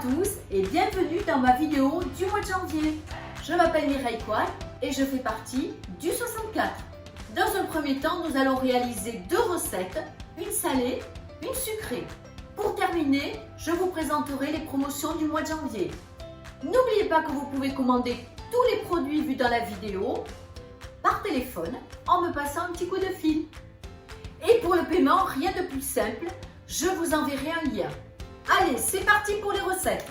tous et bienvenue dans ma vidéo du mois de janvier. Je m'appelle Mireille Coyle et je fais partie du 64. Dans un premier temps, nous allons réaliser deux recettes, une salée, une sucrée. Pour terminer, je vous présenterai les promotions du mois de janvier. N'oubliez pas que vous pouvez commander tous les produits vus dans la vidéo par téléphone en me passant un petit coup de fil. Et pour le paiement, rien de plus simple, je vous enverrai un lien. Allez, c'est parti pour les recettes.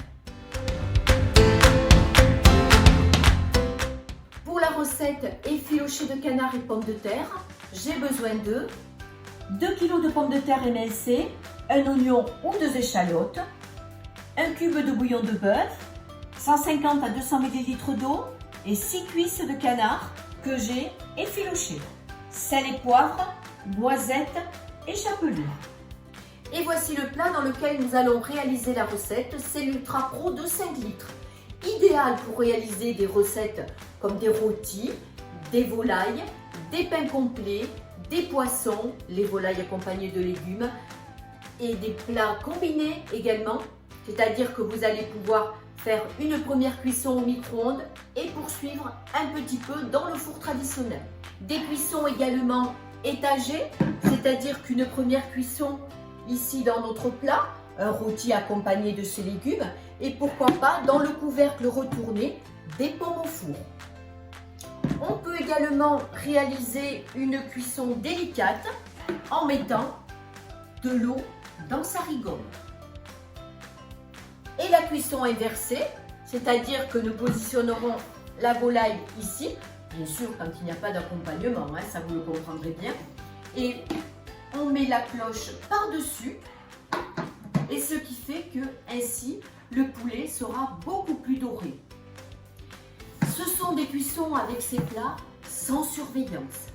Pour la recette effiloché de canard et pommes de terre, j'ai besoin de 2 kg de pommes de terre émincées, un oignon ou 2 échalotes, un cube de bouillon de bœuf, 150 à 200 ml d'eau et 6 cuisses de canard que j'ai effilochées, sel et poivre, noisettes et chapelure. Et voici le plat dans lequel nous allons réaliser la recette, c'est l'Ultra Pro de 5 litres. Idéal pour réaliser des recettes comme des rôtis, des volailles, des pains complets, des poissons, les volailles accompagnées de légumes et des plats combinés également, c'est-à-dire que vous allez pouvoir faire une première cuisson au micro-ondes et poursuivre un petit peu dans le four traditionnel. Des cuissons également étagées, c'est-à-dire qu'une première cuisson ici dans notre plat, un rôti accompagné de ces légumes et pourquoi pas dans le couvercle retourné des pommes au four. On peut également réaliser une cuisson délicate en mettant de l'eau dans sa rigolle. Et la cuisson inversée, c'est-à-dire que nous positionnerons la volaille ici, bien sûr quand il n'y a pas d'accompagnement, ça vous le comprendrez bien, et on met la cloche par-dessus, et ce qui fait que ainsi le poulet sera beaucoup plus doré. Ce sont des cuissons avec ces plats sans surveillance.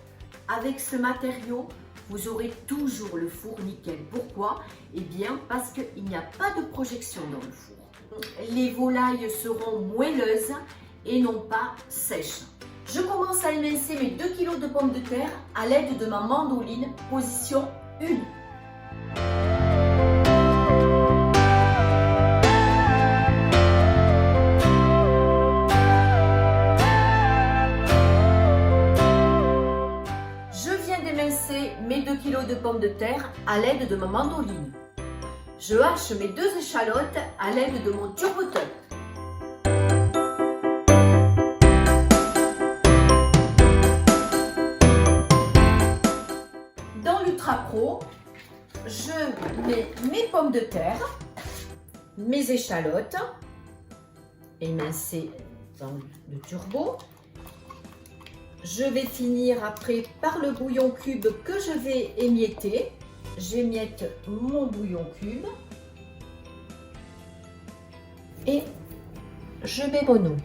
Avec ce matériau, vous aurez toujours le four nickel. Pourquoi? Eh bien parce qu'il n'y a pas de projection dans le four. Les volailles seront moelleuses et non pas sèches. Je commence à émincer mes 2 kg de pommes de terre à l'aide de ma mandoline, position 1. Je viens d'émincer mes 2 kg de pommes de terre à l'aide de ma mandoline. Je hache mes 2 échalotes à l'aide de mon turboteur. Dans l'Ultra Pro, je mets mes pommes de terre, mes échalotes, émincées dans le turbo. Je vais finir après par le bouillon cube que je vais émietter. J'émiette mon bouillon cube et je mets mon eau.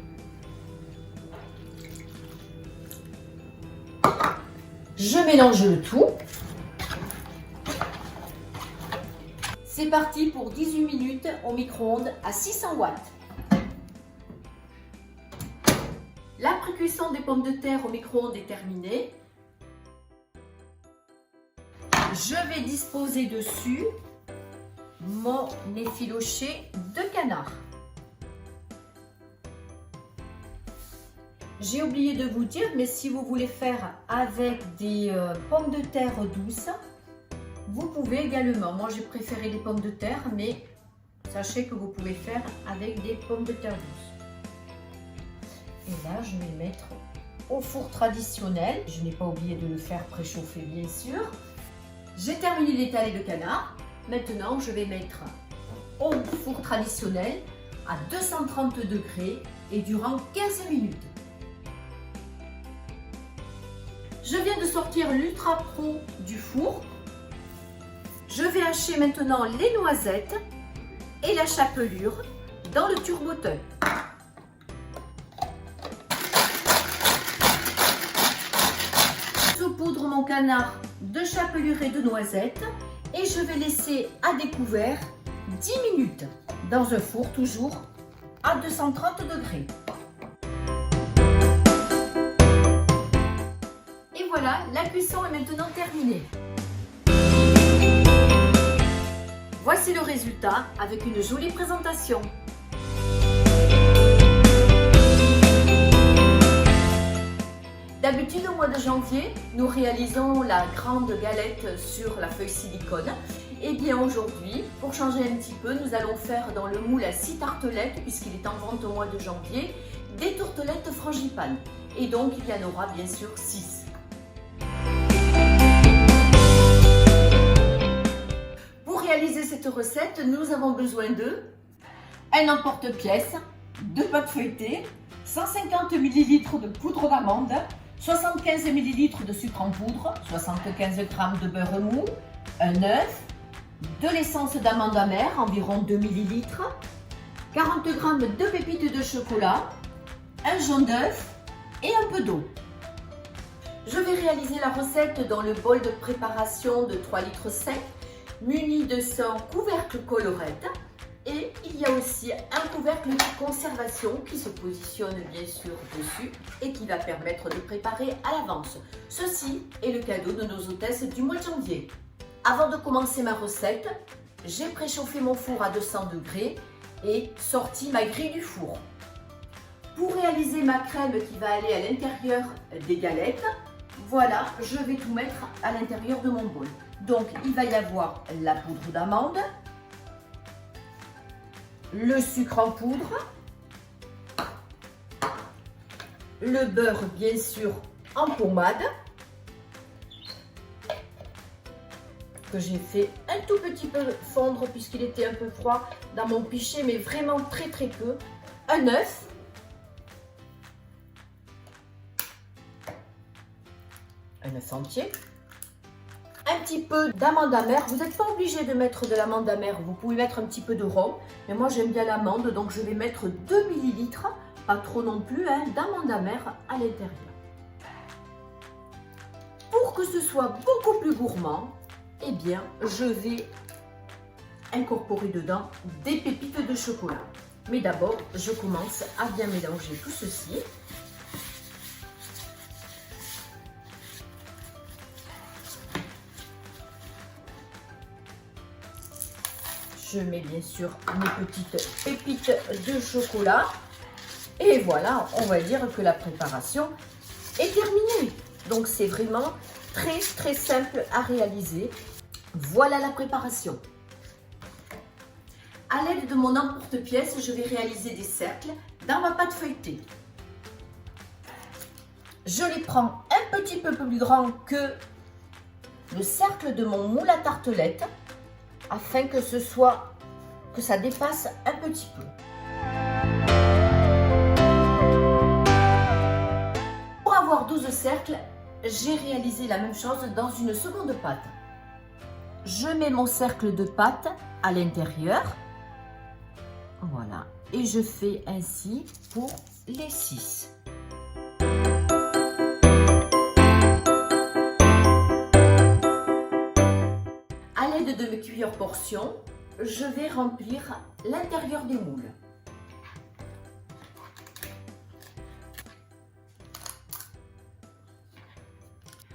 Je mélange le tout. C'est parti pour 18 minutes au micro-ondes à 600 watts. La pré-cuisson des pommes de terre au micro-ondes est terminée. Je vais disposer dessus mon effiloché de canard. J'ai oublié de vous dire, mais si vous voulez faire avec des pommes de terre douces, vous pouvez également. Moi, j'ai préféré les pommes de terre, mais sachez que vous pouvez faire avec des pommes de terre douces. Et là, je vais le mettre au four traditionnel. Je n'ai pas oublié de le faire préchauffer, bien sûr. J'ai terminé l'étalé de canard. Maintenant, je vais mettre au four traditionnel à 230 degrés et durant 15 minutes. Je viens de sortir l'Ultra Pro du four. Je vais hacher maintenant les noisettes et la chapelure dans le turboteur. Je saupoudre mon canard de chapelure et de noisettes et je vais laisser à découvert 10 minutes dans un four toujours à 230 degrés. Et voilà, la cuisson est maintenant terminée. Voici le résultat avec une jolie présentation. D'habitude, au mois de janvier, nous réalisons la grande galette sur la feuille silicone. Et bien aujourd'hui, pour changer un petit peu, nous allons faire dans le moule à 6 tartelettes, puisqu'il est en vente au mois de janvier, des tourtelettes frangipane. Et donc, il y en aura bien sûr 6. Pour réaliser cette recette, nous avons besoin de un emporte-pièce, 2 pâtes feuilletées, 150 ml de poudre d'amande, 75 ml de sucre en poudre, 75 g de beurre mou, un œuf, de l'essence d'amande amère, environ 2 ml, 40 g de pépites de chocolat, un jaune d'œuf et un peu d'eau. Je vais réaliser la recette dans le bol de préparation de 3,5 litres muni de son couvercle colorette. Et il y a aussi un couvercle de conservation qui se positionne bien sûr dessus et qui va permettre de préparer à l'avance. Ceci est le cadeau de nos hôtesses du mois de janvier. Avant de commencer ma recette, j'ai préchauffé mon four à 200 degrés et sorti ma grille du four. Pour réaliser ma crème qui va aller à l'intérieur des galettes, voilà, je vais tout mettre à l'intérieur de mon bol. Donc il va y avoir la poudre d'amande, le sucre en poudre, le beurre bien sûr en pommade, que j'ai fait un tout petit peu fondre puisqu'il était un peu froid dans mon pichet, mais vraiment très peu, un œuf, entier, un petit peu d'amande amère. Vous n'êtes pas obligé de mettre de l'amande amère, vous pouvez mettre un petit peu de rhum, mais moi j'aime bien l'amande, donc je vais mettre 2 ml, pas trop non plus, d'amande amère à l'intérieur. Pour que ce soit beaucoup plus gourmand, eh bien je vais incorporer dedans des pépites de chocolat. Mais d'abord, je commence à bien mélanger tout ceci. Je mets bien sûr mes petites pépites de chocolat. Et voilà, on va dire que la préparation est terminée. Donc c'est vraiment très simple à réaliser. Voilà la préparation. À l'aide de mon emporte-pièce, je vais réaliser des cercles dans ma pâte feuilletée. Je les prends un petit peu plus grands que le cercle de mon moule à tartelettes, afin que ça dépasse un petit peu. Pour avoir 12 cercles, j'ai réalisé la même chose dans une seconde pâte. Je mets mon cercle de pâte à l'intérieur. Voilà. Et je fais ainsi pour les 6. À l'aide de mes cuillères portions, je vais remplir l'intérieur des moules.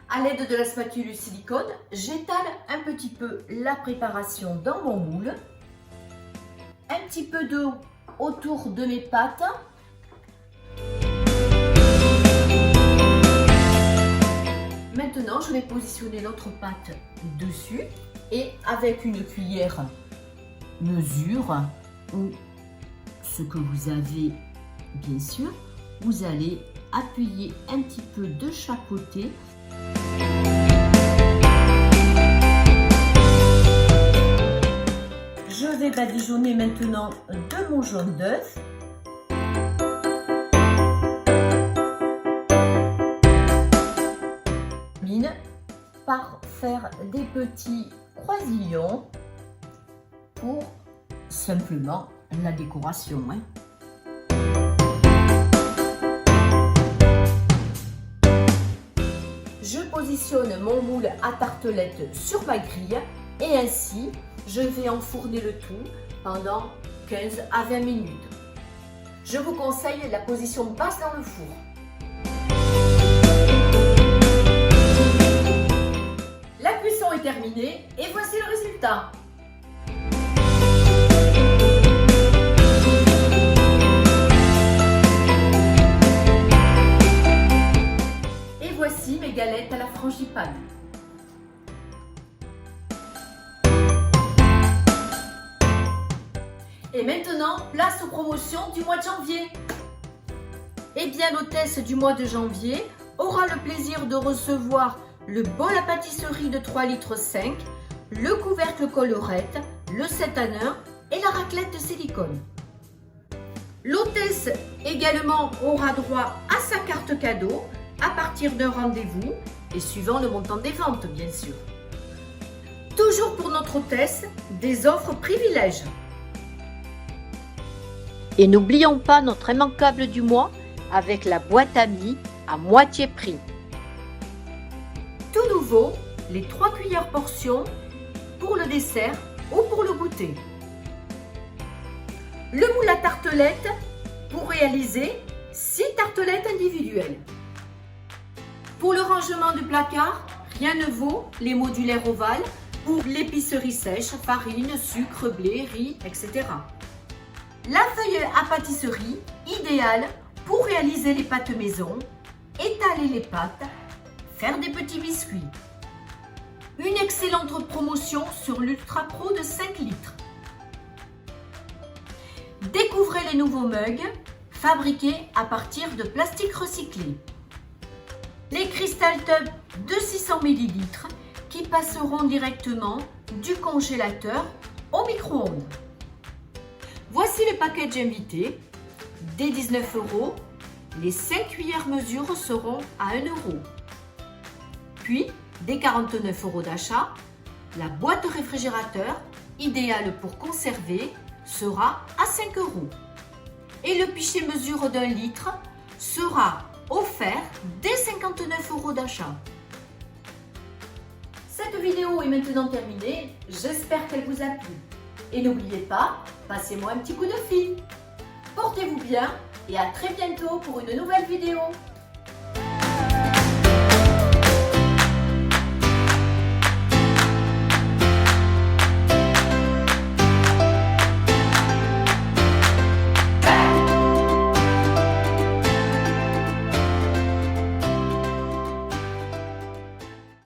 À l'aide de la spatule silicone, j'étale un petit peu la préparation dans mon moule. Un petit peu d'eau autour de mes pâtes. Maintenant, je vais positionner notre pâte dessus et avec une cuillère mesure ou ce que vous avez bien sûr, vous allez appuyer un petit peu de chaque côté. Je vais badigeonner maintenant de mon jaune d'œuf. Par faire des petits croisillons pour simplement la décoration. Je positionne mon moule à tartelettes sur ma grille et ainsi je vais enfourner le tout pendant 15 à 20 minutes. Je vous conseille la position basse dans le four. La cuisson est terminée et voici le résultat. frangipane. Et maintenant, place aux promotions du mois de janvier. Eh bien, l'hôtesse du mois de janvier aura le plaisir de recevoir le bol à pâtisserie de 3,5 litres, le couvercle collerette, le 7 en 1 et la raclette de silicone. L'hôtesse également aura droit à sa carte cadeau à partir d'un rendez-vous et suivant le montant des ventes, bien sûr. Toujours pour notre hôtesse, des offres privilèges. Et n'oublions pas notre immanquable du mois avec la boîte à mie à moitié prix. Tout nouveau, les 3 cuillères portions pour le dessert ou pour le goûter. Le moule à tartelettes pour réaliser 6 tartelettes individuelles. Pour le rangement du placard, rien ne vaut les modulaires ovales pour l'épicerie sèche, farine, sucre, blé, riz, etc. La feuille à pâtisserie, idéale pour réaliser les pâtes maison, étaler les pâtes, faire des petits biscuits. Une excellente promotion sur l'Ultra Pro de 5 litres. Découvrez les nouveaux mugs fabriqués à partir de plastique recyclé. Les Crystal Tub de 600 ml qui passeront directement du congélateur au micro-ondes. Voici le package invité. Dès 19 €, les 5 cuillères mesure seront à 1 €. Puis, dès 49 € d'achat, la boîte réfrigérateur, idéale pour conserver, sera à 5 €. Et le pichet mesure d'1 litre sera offert dès 59 € d'achat. Cette vidéo est maintenant terminée, j'espère qu'elle vous a plu. Et n'oubliez pas, passez-moi un petit coup de fil. Portez-vous bien et à très bientôt pour une nouvelle vidéo.